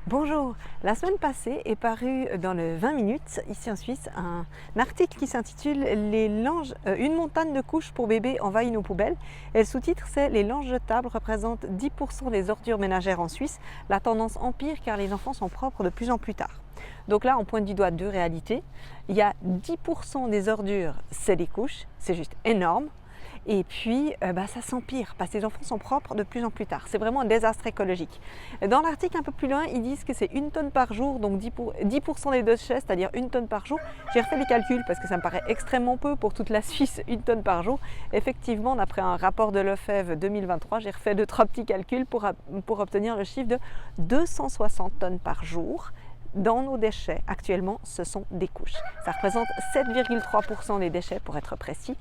Bonjour, la semaine passée est paru dans le 20 minutes, ici en Suisse, un article qui s'intitule Une montagne de couches pour bébés envahit nos poubelles. Et le sous-titre c'est Les langes jetables représentent 10% des ordures ménagères en Suisse. La tendance empire car les enfants sont propres de plus en plus tard. Donc là, on pointe du doigt deux réalités. Il y a 10% des ordures, c'est des couches, c'est juste énorme. Et puis, ça s'empire parce que les enfants sont propres de plus en plus tard. C'est vraiment un désastre écologique. Dans l'article un peu plus loin, ils disent que c'est 1 tonne par jour, donc 10% des déchets, c'est-à-dire 1 tonne par jour. J'ai refait les calculs parce que ça me paraît extrêmement peu pour toute la Suisse, 1 tonne par jour. Effectivement, d'après un rapport de Lefebvre 2023, j'ai refait 2-3 petits calculs pour obtenir le chiffre de 260 tonnes par jour. Dans nos déchets, actuellement, ce sont des couches. Ça représente 7,3% des déchets pour être précis.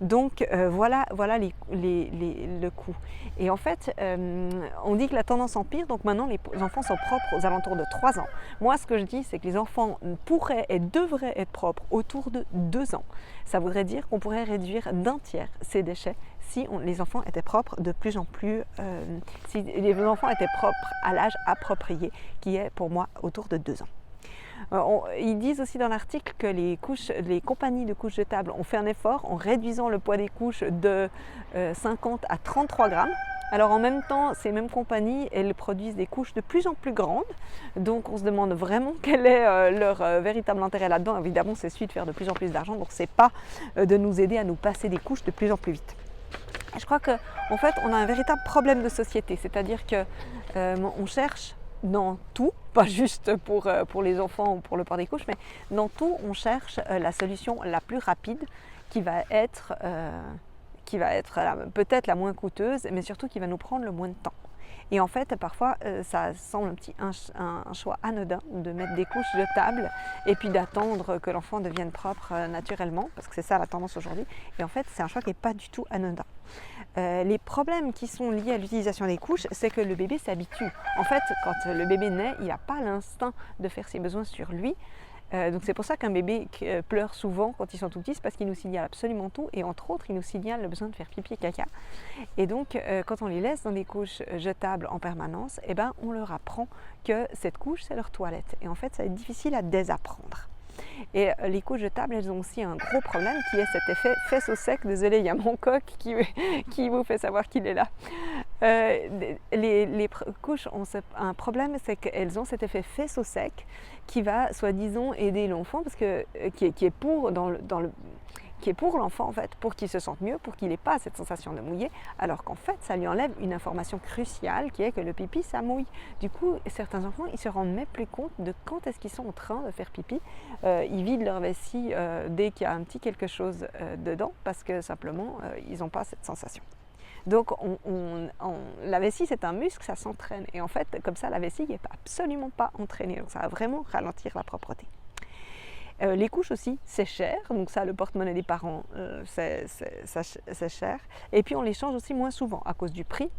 Donc voilà le coût. Et en fait, on dit que la tendance empire, donc maintenant les enfants sont propres aux alentours de 3 ans. Moi, ce que je dis, c'est que les enfants pourraient et devraient être propres autour de 2 ans. Ça voudrait dire qu'on pourrait réduire d'un tiers ces déchets si les enfants étaient propres de plus en plus, si les enfants étaient propres à l'âge approprié, qui est pour moi autour de 2 ans. Ils disent aussi dans l'article que les compagnies de couches jetables ont fait un effort en réduisant le poids des couches de 50 à 33 grammes. Alors en même temps, ces mêmes compagnies, elles produisent des couches de plus en plus grandes. Donc on se demande vraiment quel est leur véritable intérêt là-dedans. Évidemment, c'est celui de faire de plus en plus d'argent. Donc c'est pas de nous aider à nous passer des couches de plus en plus vite. Je crois qu'en fait, on a un véritable problème de société. C'est-à-dire qu'on cherche dans tout, pas juste pour les enfants ou pour le port des couches, mais dans tout, on cherche la solution la plus rapide qui va être peut-être la moins coûteuse, mais surtout qui va nous prendre le moins de temps. Et en fait, parfois, ça semble un choix anodin de mettre des couches jetables et puis d'attendre que l'enfant devienne propre naturellement, parce que c'est ça la tendance aujourd'hui. Et en fait, c'est un choix qui n'est pas du tout anodin. Les problèmes qui sont liés à l'utilisation des couches, c'est que le bébé s'habitue. En fait, quand le bébé naît, il n'a pas l'instinct de faire ses besoins sur lui. Donc c'est pour ça qu'un bébé pleure souvent quand ils sont tout petits, c'est parce qu'il nous signale absolument tout et entre autres il nous signale le besoin de faire pipi et caca. Et donc quand on les laisse dans des couches jetables en permanence, on leur apprend que cette couche c'est leur toilette et en fait ça va être difficile à désapprendre. Et les couches jetables, elles ont aussi un gros problème qui est cet effet fesse au sec. Désolé, il y a mon coq qui vous fait savoir qu'il est là. Les couches ont un problème, c'est qu'elles ont cet effet fesse au sec qui va soi-disant aider l'enfant, parce que qui est pour l'enfant en fait, pour qu'il se sente mieux, pour qu'il n'ait pas cette sensation de mouiller, alors qu'en fait ça lui enlève une information cruciale qui est que le pipi ça mouille. Du coup, certains enfants ils se rendent même plus compte de quand est-ce qu'ils sont en train de faire pipi. Ils vident leur vessie dès qu'il y a un petit quelque chose dedans, parce que simplement ils n'ont pas cette sensation. Donc la vessie c'est un muscle, ça s'entraîne et en fait comme ça la vessie n'est absolument pas entraînée, donc ça va vraiment ralentir la propreté. Les couches aussi, c'est cher, donc ça, le porte-monnaie des parents, c'est cher. Et puis on les change aussi moins souvent à cause du prix,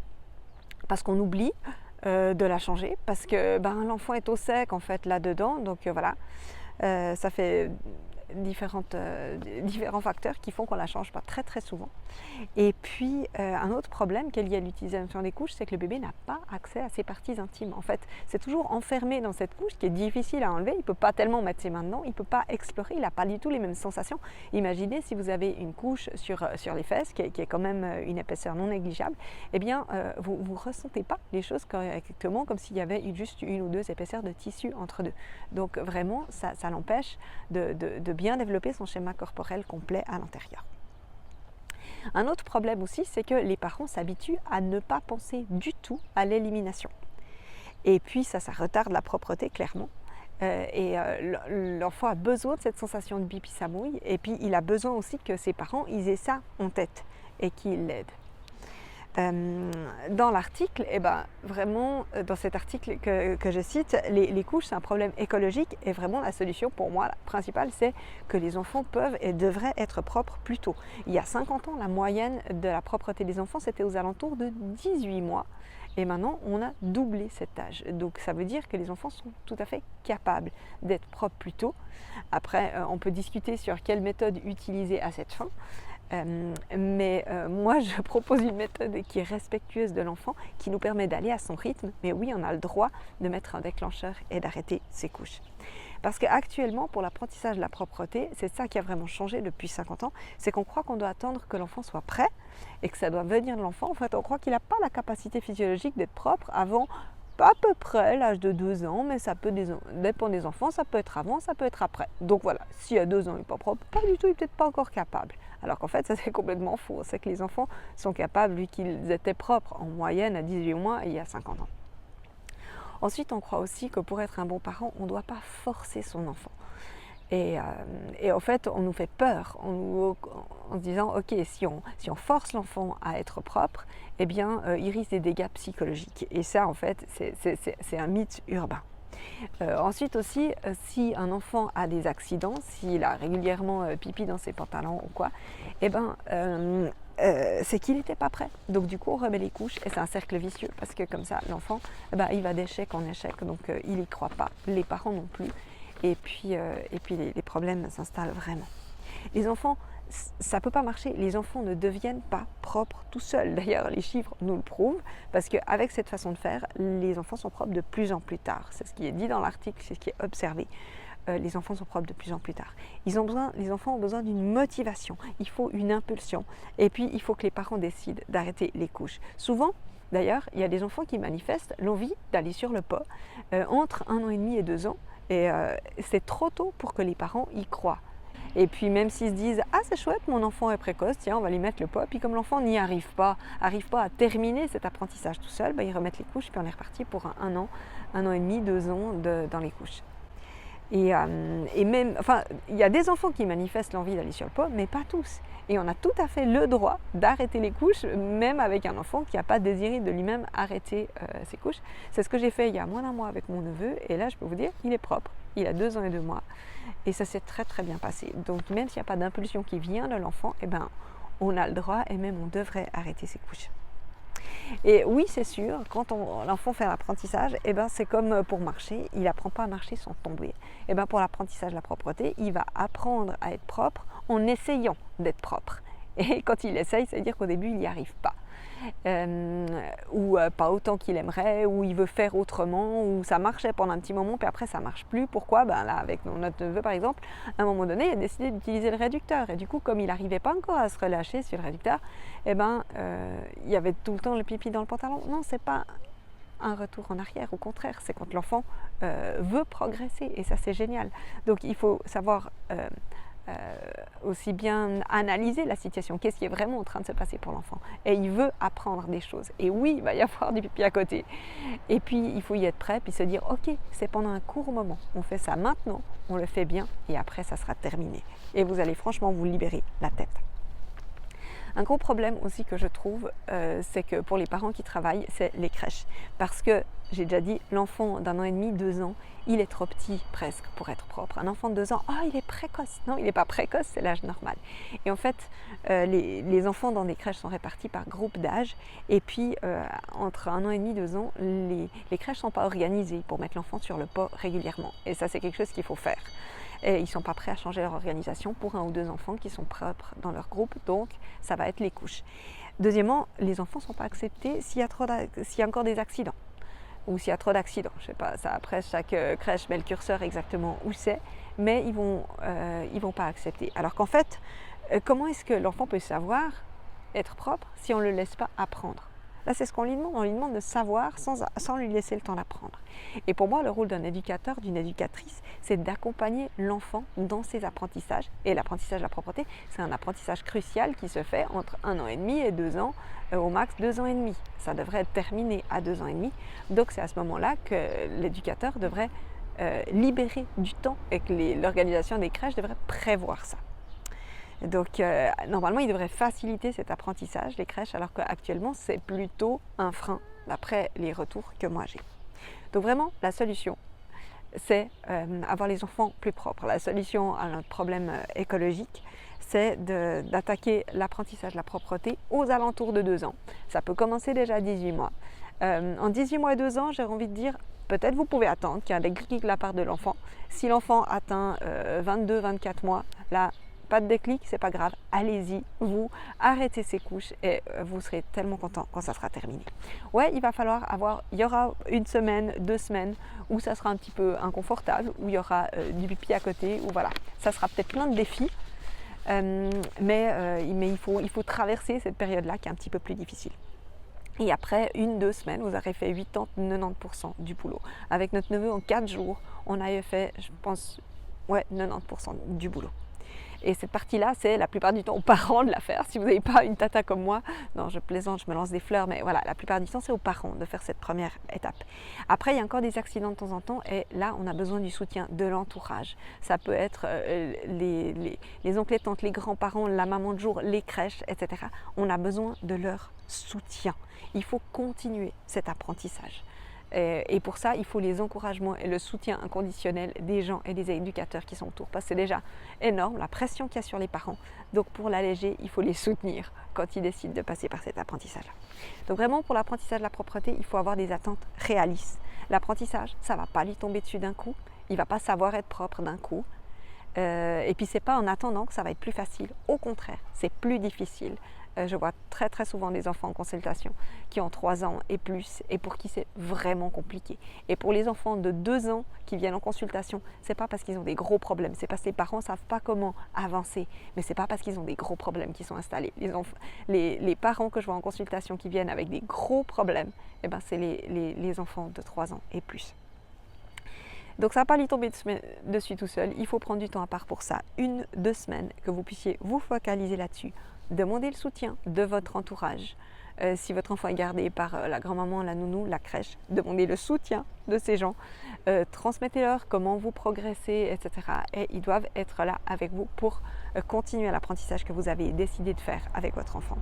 parce qu'on oublie de la changer, parce que l'enfant est au sec en fait là-dedans, donc voilà, ça fait différents facteurs qui font qu'on la change pas très très souvent. Et puis un autre problème qui est lié à l'utilisation des couches, c'est que le bébé n'a pas accès à ses parties intimes. En fait, c'est toujours enfermé dans cette couche qui est difficile à enlever. Il ne peut pas tellement mettre ses mains dedans, il ne peut pas explorer, il n'a pas du tout les mêmes sensations. Imaginez si vous avez une couche sur les fesses qui est quand même une épaisseur non négligeable, vous ne ressentez pas les choses correctement, comme s'il y avait juste une ou deux épaisseurs de tissu entre deux. Donc vraiment, ça l'empêche de bien développer son schéma corporel complet à l'intérieur. Un autre problème aussi, c'est que les parents s'habituent à ne pas penser du tout à l'élimination. Et puis ça retarde la propreté clairement. L'enfant a besoin de cette sensation de pipi ça mouille, et puis il a besoin aussi que ses parents ils aient ça en tête et qu'ils l'aident. Dans l'article, vraiment, dans cet article que je cite, les couches c'est un problème écologique et vraiment la solution pour moi la principale c'est que les enfants peuvent et devraient être propres plus tôt. Il y a 50 ans, la moyenne de la propreté des enfants c'était aux alentours de 18 mois et maintenant on a doublé cet âge. Donc ça veut dire que les enfants sont tout à fait capables d'être propres plus tôt. Après, on peut discuter sur quelle méthode utiliser à cette fin. Moi, je propose une méthode qui est respectueuse de l'enfant, qui nous permet d'aller à son rythme. Mais oui, on a le droit de mettre un déclencheur et d'arrêter ses couches. Parce qu'actuellement, pour l'apprentissage de la propreté, c'est ça qui a vraiment changé depuis 50 ans, c'est qu'on croit qu'on doit attendre que l'enfant soit prêt et que ça doit venir de l'enfant. En fait, on croit qu'il n'a pas la capacité physiologique d'être propre avant à peu près l'âge de 2 ans, mais ça peut dépendre des enfants, ça peut être avant, ça peut être après. Donc voilà, s'il y a 2 ans, il n'est pas propre, pas du tout, il n'est peut-être pas encore capable. Alors qu'en fait, ça c'est complètement faux. C'est que les enfants sont capables, vu qu'ils étaient propres en moyenne à 18 mois et il y a 50 ans. Ensuite, on croit aussi que pour être un bon parent, on ne doit pas forcer son enfant. Et en fait, on nous fait peur en se disant, ok, si on force l'enfant à être propre, eh bien, il risque des dégâts psychologiques. Et ça, en fait, c'est un mythe urbain. Ensuite aussi, si un enfant a des accidents, s'il a régulièrement pipi dans ses pantalons ou quoi, eh ben, c'est qu'il n'était pas prêt. Donc du coup, on remet les couches et c'est un cercle vicieux parce que comme ça, l'enfant, il va d'échec en échec, donc il n'y croit pas, les parents non plus. Et puis les problèmes s'installent vraiment. Les enfants, ça ne peut pas marcher. Les enfants ne deviennent pas propres tout seuls. D'ailleurs, les chiffres nous le prouvent, parce qu'avec cette façon de faire, les enfants sont propres de plus en plus tard. C'est ce qui est dit dans l'article, c'est ce qui est observé. Les enfants sont propres de plus en plus tard. Les enfants ont besoin d'une motivation. Il faut une impulsion. Et puis, il faut que les parents décident d'arrêter les couches. Souvent, d'ailleurs, il y a des enfants qui manifestent l'envie d'aller sur le pot entre 1 an et demi et 2 ans. Et c'est trop tôt pour que les parents y croient. Et puis même s'ils se disent « Ah, c'est chouette, mon enfant est précoce, tiens, on va lui mettre le pot », puis comme l'enfant n'y arrive pas à terminer cet apprentissage tout seul, ils remettent les couches, puis on est reparti pour 1 an et demi, 2 ans dans les couches. Et même, enfin, il y a des enfants qui manifestent l'envie d'aller sur le pot, mais pas tous. Et on a tout à fait le droit d'arrêter les couches, même avec un enfant qui n'a pas désiré de lui-même arrêter ses couches. C'est ce que j'ai fait il y a moins d'1 mois avec mon neveu, et là, je peux vous dire, il est propre. Il a 2 ans et 2 mois, et ça s'est très très bien passé. Donc même s'il n'y a pas d'impulsion qui vient de l'enfant, eh ben, on a le droit, et même on devrait arrêter ses couches. Et oui, c'est sûr, quand l'enfant fait l'apprentissage, c'est comme pour marcher, il n'apprend pas à marcher sans tomber. Et pour l'apprentissage de la propreté, il va apprendre à être propre en essayant d'être propre. Et quand il essaye, ça veut dire qu'au début, il n'y arrive pas. Ou pas autant qu'il aimerait, ou il veut faire autrement, ou ça marchait pendant un petit moment, puis après ça ne marche plus. Pourquoi ? Là, avec notre neveu par exemple, à un moment donné, il a décidé d'utiliser le réducteur. Et du coup, comme il n'arrivait pas encore à se relâcher sur le réducteur, il y avait tout le temps le pipi dans le pantalon. Non, c'est pas un retour en arrière, au contraire, c'est quand l'enfant veut progresser, et ça c'est génial. Donc il faut savoir aussi bien analyser la situation, qu'est-ce qui est vraiment en train de se passer pour l'enfant, et il veut apprendre des choses, et oui, il va y avoir du pipi à côté, et puis il faut y être prêt, puis se dire ok, c'est pendant un court moment, on fait ça maintenant, on le fait bien, et après ça sera terminé, et vous allez franchement vous libérer la tête. Un gros problème aussi que je trouve, c'est que pour les parents qui travaillent, c'est les crèches. Parce que, j'ai déjà dit, l'enfant d'1 an et demi, 2 ans, il est trop petit presque pour être propre. Un enfant de 2 ans, il est précoce. Non, il n'est pas précoce, c'est l'âge normal. Et en fait, les enfants dans des crèches sont répartis par groupe d'âge. Et puis, entre 1 an et demi, 2 ans, les crèches ne sont pas organisées pour mettre l'enfant sur le pot régulièrement. Et ça, c'est quelque chose qu'il faut faire. Et ils ne sont pas prêts à changer leur organisation pour 1 ou 2 enfants qui sont propres dans leur groupe, donc ça va être les couches. Deuxièmement, les enfants ne sont pas acceptés s'il y a encore des accidents, ou s'il y a trop d'accidents. Je ne sais pas, ça après chaque crèche met le curseur exactement où c'est, mais ils vont pas accepter. Alors qu'en fait, comment est-ce que l'enfant peut savoir être propre si on ne le laisse pas apprendre ? Là, c'est ce qu'on lui demande. On lui demande de savoir sans lui laisser le temps d'apprendre. Et pour moi, le rôle d'un éducateur, d'une éducatrice, c'est d'accompagner l'enfant dans ses apprentissages. Et l'apprentissage de la propreté, c'est un apprentissage crucial qui se fait entre 1 an et demi et 2 ans, au max 2 ans et demi. Ça devrait être terminé à 2 ans et demi. Donc, c'est à ce moment-là que l'éducateur devrait libérer du temps et que l'organisation des crèches devrait prévoir ça. Donc, normalement, il devrait faciliter cet apprentissage, les crèches, alors qu'actuellement, c'est plutôt un frein, d'après les retours que moi j'ai. Donc, vraiment, la solution, c'est avoir les enfants plus propres. La solution à notre problème écologique, c'est d'attaquer l'apprentissage de la propreté aux alentours de 2 ans. Ça peut commencer déjà à 18 mois. En 18 mois et 2 ans, j'ai envie de dire, peut-être vous pouvez attendre qu'il y ait un déclic de la part de l'enfant. Si l'enfant atteint 22-24 mois, là, pas de déclic, c'est pas grave, allez-y, vous arrêtez ces couches et vous serez tellement content quand ça sera terminé. Ouais, il y aura une semaine, 2 semaines où ça sera un petit peu inconfortable, où il y aura du pipi à côté, où voilà, ça sera peut-être plein de défis, mais il faut traverser cette période-là qui est un petit peu plus difficile. Et après 1-2 semaines, vous aurez fait 80-90% du boulot. Avec notre neveu, en 4 jours, on avait fait, je pense, ouais, 90% du boulot. Et cette partie-là, c'est la plupart du temps aux parents de la faire. Si vous n'avez pas une tata comme moi, non, je plaisante, je me lance des fleurs, mais voilà, la plupart du temps, c'est aux parents de faire cette première étape. Après, il y a encore des accidents de temps en temps, et là, on a besoin du soutien de l'entourage. Ça peut être les oncles et tantes, les grands-parents, la maman de jour, les crèches, etc. On a besoin de leur soutien. Il faut continuer cet apprentissage. Et pour ça, il faut les encouragements et le soutien inconditionnel des gens et des éducateurs qui sont autour. Parce que c'est déjà énorme, la pression qu'il y a sur les parents. Donc pour l'alléger, il faut les soutenir quand ils décident de passer par cet apprentissage. Donc vraiment, pour l'apprentissage de la propreté, il faut avoir des attentes réalistes. L'apprentissage, ça ne va pas lui tomber dessus d'un coup. Il ne va pas savoir être propre d'un coup. Et puis, ce n'est pas en attendant que ça va être plus facile. Au contraire, c'est plus difficile. Je vois très très souvent des enfants en consultation qui ont 3 ans et plus et pour qui c'est vraiment compliqué. Et pour les enfants de 2 ans qui viennent en consultation, c'est pas parce qu'ils ont des gros problèmes, c'est parce que les parents ne savent pas comment avancer, mais c'est pas parce qu'ils ont des gros problèmes qui sont installés. Les parents que je vois en consultation qui viennent avec des gros problèmes, eh ben, c'est les enfants de 3 ans et plus. Donc ça ne va pas lui tomber dessus tout seul, il faut prendre du temps à part pour ça, 1-2 semaines, que vous puissiez vous focaliser là-dessus. Demandez le soutien de votre entourage. Si votre enfant est gardé par la grand-maman, la nounou, la crèche, demandez le soutien de ces gens. Transmettez-leur comment vous progressez, etc. Et ils doivent être là avec vous pour continuer l'apprentissage que vous avez décidé de faire avec votre enfant.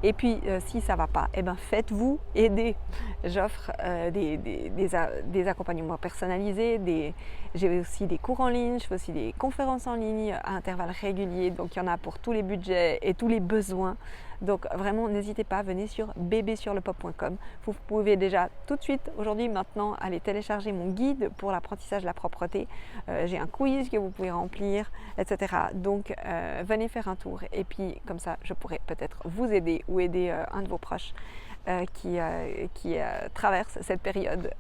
Et puis, si ça ne va pas, eh ben, faites-vous aider. J'offre des accompagnements personnalisés, j'ai aussi des cours en ligne, je fais aussi des conférences en ligne à intervalles réguliers. Donc, il y en a pour tous les budgets et tous les besoins. Donc, vraiment, n'hésitez pas, venez sur bébésurlepop.com. Vous pouvez déjà tout de suite, aujourd'hui, maintenant, aller télécharger mon guide pour l'apprentissage de la propreté. J'ai un quiz que vous pouvez remplir, etc. Donc, venez faire un tour. Et puis, comme ça, je pourrais peut-être vous aider ou aider un de vos proches qui traverse cette période,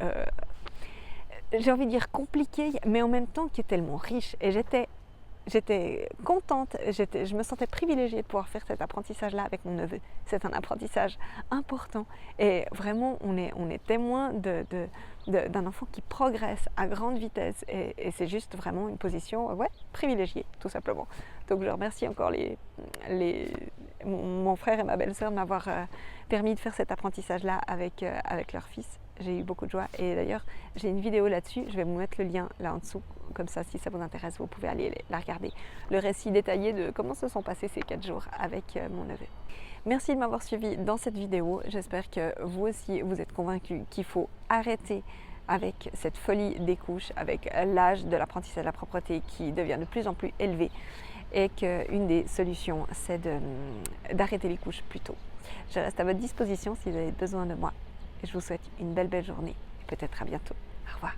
j'ai envie de dire compliquée, mais en même temps qui est tellement riche. Et j'étais contente, je me sentais privilégiée de pouvoir faire cet apprentissage-là avec mon neveu. C'est un apprentissage important et vraiment on est témoin d'un enfant qui progresse à grande vitesse et c'est juste vraiment une position privilégiée tout simplement. Donc je remercie encore mon frère et ma belle-sœur de m'avoir permis de faire cet apprentissage-là avec leur fils. J'ai eu beaucoup de joie et d'ailleurs j'ai une vidéo là-dessus, je vais vous mettre le lien là en dessous, comme ça si ça vous intéresse vous pouvez aller la regarder, le récit détaillé de comment se sont passés ces 4 jours avec mon neveu. Merci de m'avoir suivi dans cette vidéo, j'espère que vous aussi vous êtes convaincus qu'il faut arrêter avec cette folie des couches, avec l'âge de l'apprentissage de la propreté qui devient de plus en plus élevé et qu'une des solutions c'est d'arrêter les couches plus tôt. Je reste à votre disposition si vous avez besoin de moi. Je vous souhaite une belle journée et peut-être à bientôt. Au revoir.